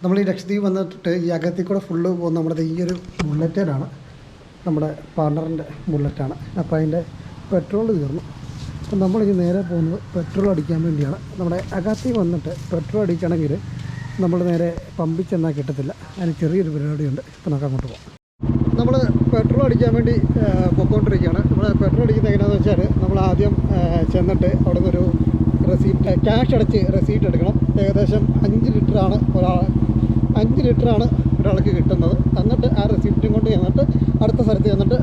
നമ്മൾ ഈ ലക്ഷദ്വീപ് വന്നിട്ട് ഈ അകത്തിൽ കൂടെ ഫുള്ള് പോകുന്ന നമ്മുടെ ഈ ഒരു ബുള്ളറ്റേലാണ്, നമ്മുടെ പാർട്ണറിൻ്റെ ബുള്ളറ്റാണ്. അപ്പോൾ അതിൻ്റെ പെട്രോൾ തീർന്നു. അപ്പം നമ്മളിനി നേരെ പോകുന്നത് പെട്രോൾ അടിക്കാൻ വേണ്ടിയാണ്. നമ്മുടെ അകത്തിൽ വന്നിട്ട് പെട്രോൾ അടിക്കണമെങ്കിൽ നമ്മൾ നേരെ പമ്പിൽ ചെന്നാൽ കിട്ടത്തില്ല. അതിന് ചെറിയൊരു പരിപാടിയുണ്ട്. ഇപ്പോൾ നമുക്ക് അങ്ങോട്ട് പോകാം. നമ്മൾ പെട്രോൾ അടിക്കാൻ വേണ്ടി പൊയ്ക്കൊണ്ടിരിക്കുകയാണ്. നമ്മൾ പെട്രോൾ അടിക്കുന്നത് എങ്ങനെയാണെന്ന് വെച്ചാൽ നമ്മൾ ആദ്യം ചെന്നിട്ട് അവിടെ നിന്നൊരു റെസീപ്റ്റ് ക്യാഷ് അടച്ച് റെസീപ്റ്റ് എടുക്കണം. ഏകദേശം 5 ലിറ്ററാണ് ഒരാൾക്ക് കിട്ടുന്നത്. എന്നിട്ട് ആ റെസിപ്റ്റും കൊണ്ട് ചെന്നിട്ട് അടുത്ത സ്ഥലത്ത് ചെന്നിട്ട്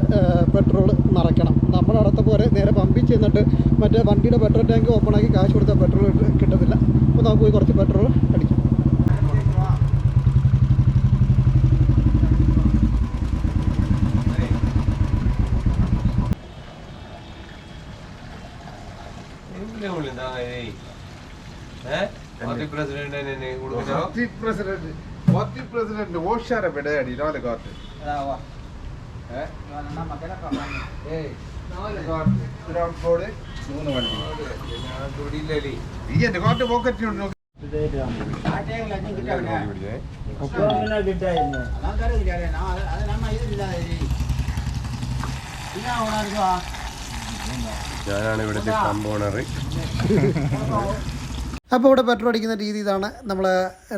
പെട്രോൾ നിറയ്ക്കണം. നമ്മുടെ അടുത്ത പോലെ നേരെ പമ്പിൽ ചെന്നിട്ട് മറ്റേ വണ്ടിയുടെ പെട്രോൾ ടാങ്ക് ഓപ്പണാക്കി കാശ് കൊടുത്താൽ പെട്രോൾ കിട്ടത്തില്ല. അപ്പോൾ നമുക്ക് പോയി കുറച്ച് പെട്രോൾ അടിക്കാം. President ಓಶಾರ ಬೆಡೆ ಅಡಿ ನಾಳೆ ಗಾಟ್ ಗ್ರೌಂಡ್ ಕೋಡ್ 3 വണ്ടി ഞാൻ ജോഡിയില്ലല്ലേ ഈ എന്റെ ಗಾಟ್ പോക്കറ്റ് ഉണ്ട് ഞാനാണ് ഇവിടുത്തെ പമ്പ് ഓണർ. അപ്പോൾ ഇവിടെ പെട്രോൾ അടിക്കുന്ന രീതി ഇതാണ്. നമ്മൾ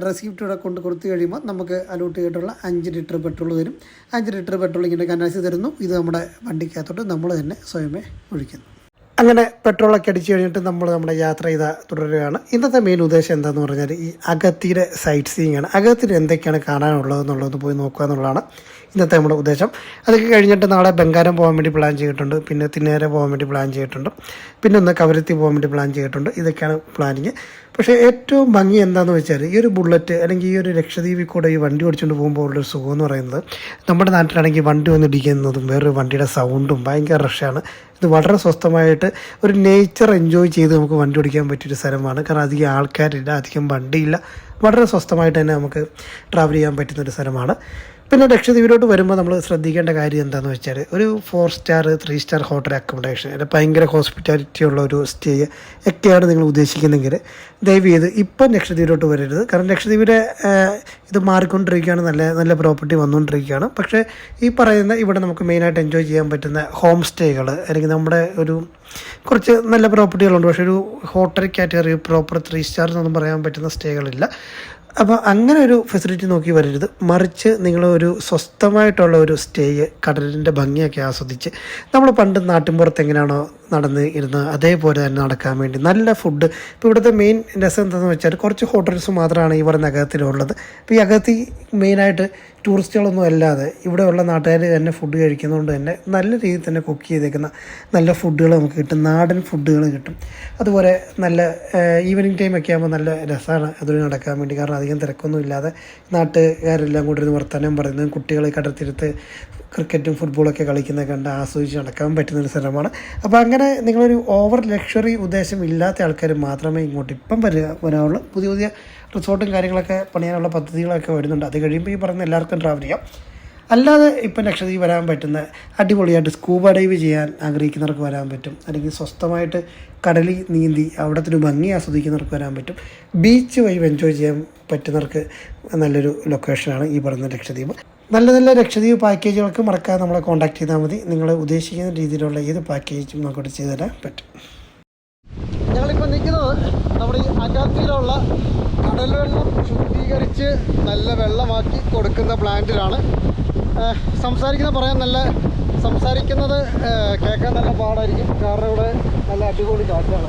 റെസിപ്റ്റ് ഇവിടെ കൊണ്ട് കൊടുത്തു കഴിയുമ്പോൾ നമുക്ക് അലോട്ട് ചെയ്തിട്ടുള്ള 5 ലിറ്റർ പെട്രോൾ തരും. 5 ലിറ്റർ പെട്രോൾ ഇങ്ങനെ കന്നാസി തരുന്നു. ഇത് നമ്മുടെ വണ്ടിക്കകത്തോട്ട് നമ്മൾ തന്നെ സ്വയമേ ഒഴിക്കുന്നു. അങ്ങനെ പെട്രോളൊക്കെ അടിച്ചു കഴിഞ്ഞിട്ട് നമ്മൾ നമ്മുടെ യാത്ര തുടരുകയാണ്. ഇന്നത്തെ മെയിൻ ഉദ്ദേശം എന്താണെന്ന് പറഞ്ഞാൽ ഈ അഗത്തിയുടെ സൈറ്റ് സീയിങ് ആണ്. അഗത്തിൽ എന്തൊക്കെയാണ് കാണാനുള്ളതെന്നുള്ളത് പോയി നോക്കുക എന്നുള്ളതാണ് ഇന്നത്തെ നമ്മുടെ ഉദ്ദേശം. അതൊക്കെ കഴിഞ്ഞിട്ട് നാളെ ബംഗാരം പോകാൻ വേണ്ടി പ്ലാൻ ചെയ്തിട്ടുണ്ട്. പിന്നെ തിന്നേര പോകാൻ വേണ്ടി പ്ലാൻ ചെയ്തിട്ടുണ്ട്. പിന്നെ ഒന്ന് കവരത്തി പോകാൻ വേണ്ടി പ്ലാൻ ചെയ്തിട്ടുണ്ട്. ഇതൊക്കെയാണ് പ്ലാനിങ്. പക്ഷേ ഏറ്റവും ഭംഗി എന്താണെന്ന് വെച്ചാൽ ഈ ഒരു ബുള്ളറ്റ് അല്ലെങ്കിൽ ഈ ഒരു ലക്ഷദ്വീപിൽ കൂടെ ഈ വണ്ടി ഓടിച്ചുകൊണ്ട് പോകുമ്പോൾ ഉള്ളൊരു സുഖം എന്ന് പറയുന്നത്, നമ്മുടെ നാട്ടിലാണെങ്കിൽ വണ്ടി വന്ന് ഇടിക്കുന്നതും വേറൊരു വണ്ടിയുടെ സൗണ്ടും ഭയങ്കര റഷാണ്. ഇത് വളരെ സ്വസ്ഥമായിട്ട് ഒരു നേച്ചർ എൻജോയ് ചെയ്ത് നമുക്ക് വണ്ടി ഓടിക്കാൻ പറ്റിയൊരു സ്ഥലമാണ്. കാരണം അധികം ആൾക്കാരില്ല, അധികം വണ്ടിയില്ല, വളരെ സ്വസ്ഥമായിട്ട് തന്നെ നമുക്ക് ട്രാവൽ ചെയ്യാൻ പറ്റുന്നൊരു സ്ഥലമാണ്. പിന്നെ ലക്ഷദ്വീപിലോട്ട് വരുമ്പോൾ നമ്മൾ ശ്രദ്ധിക്കേണ്ട കാര്യം എന്താണെന്ന് വെച്ചാൽ ഒരു 4 സ്റ്റാർ 3 സ്റ്റാർ ഹോട്ടൽ അക്കോമഡേഷൻ, അല്ല ഭയങ്കര ഹോസ്പിറ്റാലിറ്റി ഉള്ള ഒരു സ്റ്റേ ഒക്കെയാണ് നിങ്ങൾ ഉദ്ദേശിക്കുന്നെങ്കിൽ ദയവ് ചെയ്ത് ഇപ്പം ലക്ഷദ്വീപിലോട്ട് വരരുത്. കാരണം ലക്ഷദ്വീപിലെ ഇത് മാറിക്കൊണ്ടിരിക്കുകയാണ്, നല്ല നല്ല പ്രോപ്പർട്ടി വന്നുകൊണ്ടിരിക്കുകയാണ്. പക്ഷേ ഈ പറയുന്ന ഇവിടെ നമുക്ക് മെയിനായിട്ട് എൻജോയ് ചെയ്യാൻ പറ്റുന്ന ഹോം സ്റ്റേകൾ അല്ലെങ്കിൽ നമ്മുടെ ഒരു കുറച്ച് നല്ല പ്രോപ്പർട്ടികളുണ്ട്. പക്ഷേ ഒരു ഹോട്ടൽ കാറ്റഗറി പ്രോപ്പർ 3 സ്റ്റാർ എന്നൊന്നും പറയാൻ പറ്റുന്ന സ്റ്റേകളില്ല. അപ്പോൾ അങ്ങനെ ഒരു ഫെസിലിറ്റി നോക്കി വരരുത്. മറിച്ച് നിങ്ങളൊരു സ്വസ്ഥമായിട്ടുള്ള ഒരു സ്റ്റേ, കടലിൻ്റെ ഭംഗിയൊക്കെ ആസ്വദിച്ച് നമ്മൾ പണ്ട് നാട്ടിൻപുറത്ത് എങ്ങനെയാണോ നടന്ന് ഇരുന്ന് അതേപോലെ തന്നെ നടക്കാൻ വേണ്ടി നല്ല ഫുഡ്. ഇപ്പോൾ ഇവിടുത്തെ മെയിൻ രസം എന്താണെന്ന് വെച്ചാൽ കുറച്ച് ഹോട്ടൽസ് മാത്രമാണ് ഈ പറഞ്ഞ അകത്തിലുള്ളത്. ഇപ്പോൾ ഈ അകത്തി മെയിനായിട്ട് ടൂറിസ്റ്റുകളൊന്നും അല്ലാതെ ഇവിടെയുള്ള നാട്ടുകാർ തന്നെ ഫുഡ് കഴിക്കുന്നതുകൊണ്ട് തന്നെ നല്ല രീതിയിൽ തന്നെ കുക്ക് ചെയ്തേക്കുന്ന നല്ല ഫുഡുകൾ നമുക്ക് കിട്ടും, നാടൻ ഫുഡുകൾ കിട്ടും. അതുപോലെ നല്ല ഈവനിങ് ടൈമൊക്കെ ആകുമ്പോൾ നല്ല രസമാണ് അതുവഴി നടക്കാൻ വേണ്ടി. കാരണം അധികം തിരക്കൊന്നും ഇല്ലാതെ നാട്ടുകാരെല്ലാം കൂടി ഇരുന്ന് വർത്തമാനം പറയുന്നതും കുട്ടികളെ കടത്തിരുത്ത് ക്രിക്കറ്റും ഫുട്ബോളൊക്കെ കളിക്കുന്നത് കണ്ട് ആസ്വദിച്ച് നടക്കാൻ പറ്റുന്നൊരു സ്ഥലമാണ്. അപ്പോൾ അങ്ങനെ നിങ്ങളൊരു ഓവർ ലക്ഷറി ഉദ്ദേശം ഇല്ലാത്ത ആൾക്കാർ മാത്രമേ ഇങ്ങോട്ട് ഇപ്പം വരാവുള്ളൂ. പുതിയ പുതിയ റിസോർട്ടും കാര്യങ്ങളൊക്കെ പണിയാനുള്ള പദ്ധതികളൊക്കെ വരുന്നുണ്ട്. അത് കഴിയുമ്പോൾ ഈ പറയുന്ന എല്ലാവർക്കും ട്രാവൽ ചെയ്യാം. അല്ലാതെ ഇപ്പം ലക്ഷദ്വീപ് വരാൻ പറ്റുന്ന അടിപൊളിയായിട്ട് സ്കൂബ ഡൈവ് ചെയ്യാൻ ആഗ്രഹിക്കുന്നവർക്ക് വരാൻ പറ്റും. അല്ലെങ്കിൽ സ്വസ്ഥമായിട്ട് കടലിൽ നീന്തി അവിടുത്തെ ഒരു ഭംഗി ആസ്വദിക്കുന്നവർക്ക് വരാൻ പറ്റും. ബീച്ച് വഴി എൻജോയ് ചെയ്യാൻ പറ്റുന്നവർക്ക് നല്ലൊരു ലൊക്കേഷനാണ് ഈ പറയുന്ന ലക്ഷദ്വീപ്. നല്ല നല്ല ലക്ഷദ്വീപ് പാക്കേജുകൾക്ക് മറക്കാതെ നമ്മളെ കോൺടാക്ട് ചെയ്താൽ മതി. നിങ്ങൾ ഉദ്ദേശിക്കുന്ന രീതിയിലുള്ള ഏത് പാക്കേജും നമുക്കിവിടെ ചെയ്തു തരാൻ പറ്റും. ഞങ്ങളിപ്പോൾ നിൽക്കുന്നത് നമ്മുടെ ഈ അഗത്തിയിലുള്ള കടൽ വെള്ളം ശുദ്ധീകരിച്ച് നല്ല വെള്ളമാക്കി കൊടുക്കുന്ന പ്ലാന്റിലാണ്. സംസാരിക്കുന്നത് കേൾക്കാൻ നല്ല പാടായിരിക്കും. കാരണം ഇവിടെ നല്ല അടിപൊളി കാറ്റാണ്.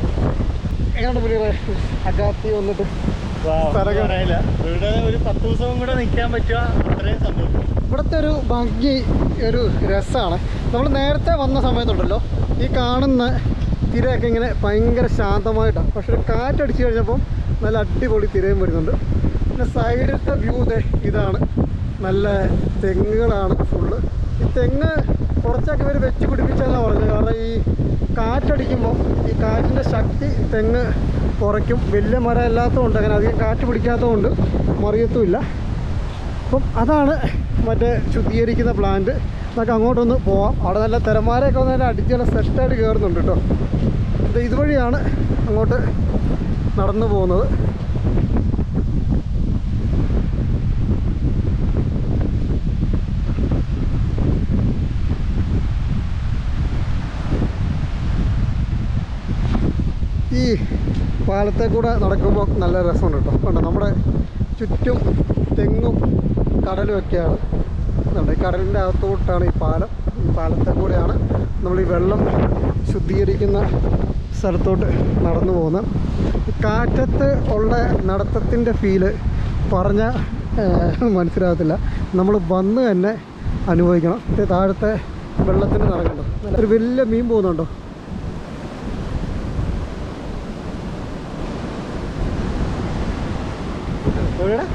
എങ്ങനെയാണ് പുള്ളിയുടെ അഗത്തി വന്നിട്ട് ഇവിടെ ഒരു 10 ദിവസവും കൂടെ നിൽക്കാൻ പറ്റുക, അത്രയും സന്തോഷം. ഇവിടുത്തെ ഒരു ഭംഗി, ഒരു രസമാണ്. നമ്മൾ നേരത്തെ വന്ന സമയത്തുണ്ടല്ലോ ഈ കാണുന്ന തിരയൊക്കെ ഇങ്ങനെ ഭയങ്കര ശാന്തമായിട്ടാണ്. പക്ഷെ ഒരു കാറ്റടിച്ച് കഴിഞ്ഞപ്പം നല്ല അടിപൊളി തിരയും വരുന്നുണ്ട്. പിന്നെ സൈഡിലത്തെ വ്യൂ ഇതാണ്. നല്ല തെങ്ങുകളാണ് ഫുള്ള്. ഈ തെങ്ങ് കുറച്ചൊക്കെ ഇവർ വെച്ച് പിടിപ്പിച്ചെന്നാണ് പറഞ്ഞത്. കാരണം ഈ കാറ്റടിക്കുമ്പോൾ ഈ കാറ്റിൻ്റെ ശക്തി തെങ്ങ് കുറയ്ക്കും. വലിയ മരം അല്ലാത്തതുകൊണ്ട് അങ്ങനെ അധികം കാറ്റ് പിടിക്കാത്തതുകൊണ്ട് മറിയത്തുമില്ല. അപ്പം അതാണ് മറ്റേ ശുദ്ധീകരിക്കുന്ന പ്ലാന്റ്. നമുക്ക് അങ്ങോട്ടൊന്ന് പോവാം. അവിടെ നല്ല തിരമാലയൊക്കെ വന്ന് നല്ല അടിച്ച് നല്ല സെറ്റായിട്ട് കയറുന്നുണ്ട് കേട്ടോ. ഇതുവഴിയാണ് അങ്ങോട്ട് നടന്നു പോകുന്നത്. ഈ പാലത്തെ കൂടെ നടക്കുമ്പോൾ നല്ല രസമുണ്ട് കേട്ടോ. കണ്ടോ നമ്മുടെ ചുറ്റും തെങ്ങും കടലും ഒക്കെയാണ്. ഈ കടലിൻ്റെ അകത്തോട്ടാണ് ഈ പാലം. ഈ പാലത്തെ കൂടെയാണ് നമ്മൾ ഈ വെള്ളം ശുദ്ധീകരിക്കുന്ന സ്ഥലത്തോട്ട് നടന്നു പോകുന്നത്. കാറ്റത്ത് ഉള്ള നടത്തത്തിൻ്റെ ഫീല് പറഞ്ഞാൽ മനസ്സിലാകത്തില്ല. നമ്മൾ വന്ന് തന്നെ അനുഭവിക്കണം. താഴത്തെ വെള്ളത്തിൻ്റെ നടക്കുന്നുണ്ടോ, ഒരു വലിയ മീൻ പോകുന്നുണ്ടോ. എവിടെ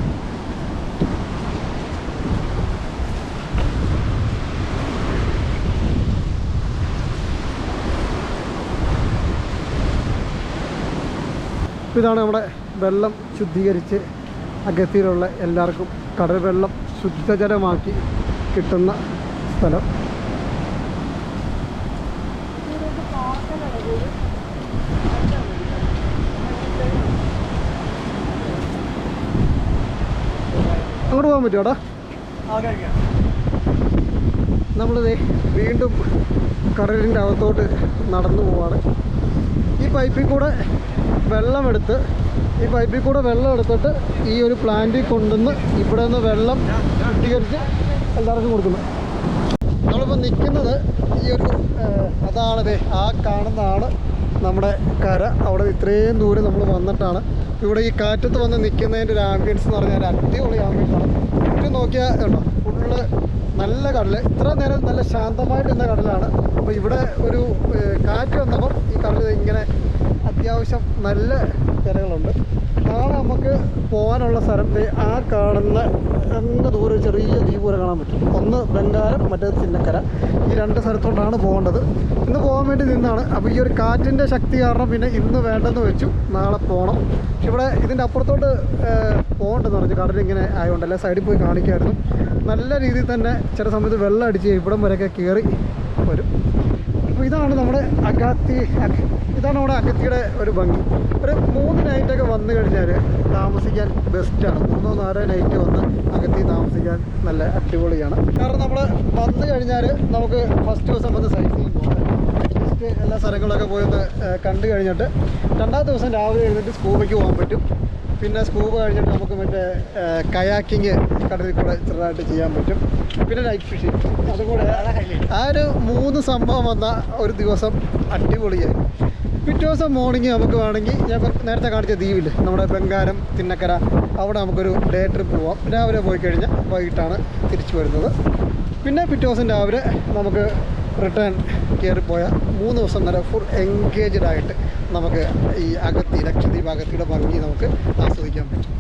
ഇതാണ് നമ്മുടെ വെള്ളം ശുദ്ധീകരിച്ച് അഗത്തിയിലുള്ള എല്ലാവർക്കും കടൽ വെള്ളം ശുദ്ധജലമാക്കി കിട്ടുന്ന സ്ഥലം. അങ്ങോട്ട് പോകാൻ പറ്റുമോടാ? നമ്മളിത് വീണ്ടും കടലിൻ്റെ അകത്തോട്ട് നടന്നു പോവാണ്. ഈ പൈപ്പിൽ കൂടെ വെള്ളമെടുത്തിട്ട് ഈ ഒരു പ്ലാന്റിൽ കൊണ്ടുവന്ന് ഇവിടെ നിന്ന് വെള്ളം ശുദ്ധീകരിച്ച് എല്ലാവർക്കും കൊടുക്കുന്നു. നമ്മളിപ്പോൾ നിൽക്കുന്നത് ഈ ഒരു അതാണത്, ആ കാണുന്നതാണ് നമ്മുടെ കര. അവിടെ ഇത്രയും ദൂരം നമ്മൾ വന്നിട്ടാണ് ഇവിടെ ഈ കാറ്റത്ത് വന്ന് നിൽക്കുന്നതിൻ്റെ ഒരു ആംബിയൻസ് എന്ന് പറഞ്ഞാൽ അടിപൊളി ആംബിയൻസാണ്. ചുറ്റും നോക്കിയാൽ ഉണ്ടോ ഫുള്ള് നല്ല കടൽ. ഇത്ര നേരം നല്ല ശാന്തമായിട്ടിരുന്ന കടലാണ്. അപ്പോൾ ഇവിടെ ഒരു കാറ്റ് വന്നപ്പം ഈ കടൽ ഇങ്ങനെ അത്യാവശ്യം നല്ല തിരകളുണ്ട്. നാളെ നമുക്ക് പോകാനുള്ള സ്ഥലത്ത് ആ കാണുന്ന രണ്ട് ദൂരം ചെറിയ ദ്വീപ് വരെ കാണാൻ പറ്റും. ഒന്ന് ബംഗാരം, മറ്റേത് ചിന്നക്കര. ഈ രണ്ട് സ്ഥലത്തോട്ടാണ് പോകേണ്ടത്. ഇന്ന് പോകാൻ വേണ്ടി നിന്നാണ്. അപ്പോൾ ഈ ഒരു കാറ്റിൻ്റെ ശക്തി കാരണം പിന്നെ ഇന്ന് വേണ്ടെന്ന് വെച്ചു, നാളെ പോകണം. പക്ഷെ ഇവിടെ ഇതിൻ്റെ അപ്പുറത്തോട്ട് പോകണ്ടെന്ന് പറഞ്ഞു, കടലിങ്ങനെ ആയതുകൊണ്ടല്ലേ. സൈഡിൽ പോയി കാണിക്കായിരുന്നു. നല്ല രീതിയിൽ തന്നെ ചില സമയത്ത് വെള്ളം അടിച്ച് ഇവിടം വരെയൊക്കെ കയറി വരും. അപ്പോൾ ഇതാണ് നമ്മുടെ ഇതാണ് നമ്മുടെ അഗത്തിയുടെ ഒരു ഭംഗി. ഒരു 3 നൈറ്റൊക്കെ വന്നു കഴിഞ്ഞാൽ താമസിക്കാൻ ബെസ്റ്റാണ്. 3-4 നൈറ്റ് വന്ന് അഗത്തി താമസിക്കാൻ നല്ല അടിപൊളിയാണ്. കാരണം നമ്മൾ വന്നു കഴിഞ്ഞാൽ നമുക്ക് ഫസ്റ്റ് ദിവസം വന്ന് സൈറ്റ് സീയിങ് പോകാം. ജസ്റ്റ് എല്ലാ സ്ഥലങ്ങളൊക്കെ പോയി ഒന്ന് കണ്ടു കഴിഞ്ഞിട്ട് 2ാമത്തെ ദിവസം രാവിലെ എഴുന്നേറ്റ് സ്കൂബയ്ക്ക് പോകാൻ പറ്റും. പിന്നെ സ്കൂബ കഴിഞ്ഞിട്ട് നമുക്ക് മറ്റേ കയാക്കിങ് കടലിൽ കൂടെ ചെറുതായിട്ട് ചെയ്യാൻ പറ്റും. പിന്നെ നൈറ്റ് ഫിഷിങ്, അതും കൂടെ ആ ഒരു 3 സംഭവം വന്ന ഒരു ദിവസം അടിപൊളിയായി. പിറ്റേ ദിവസം മോർണിംഗ് നമുക്ക് വേണമെങ്കിൽ ഞാൻ നേരത്തെ കാണിച്ച ദ്വീപിൽ നമ്മുടെ ബംഗാരം, തിന്നക്കര, അവിടെ നമുക്കൊരു ഡേ ട്രിപ്പ് പോവാം. രാവിലെ പോയി കഴിഞ്ഞാൽ വൈകിട്ടാണ് തിരിച്ചു വരുന്നത്. പിന്നെ പിറ്റേ ദിവസം രാവിലെ നമുക്ക് റിട്ടേൺ കയറിപ്പോയാൽ 3 ദിവസം വരെ ഫുൾ എൻഗേജ്ഡ് ആയിട്ട് നമുക്ക് ഈ ലക്ഷദ്വീപ് അഗത്തിയുടെ ഭംഗി നമുക്ക് ആസ്വദിക്കാൻ പറ്റും.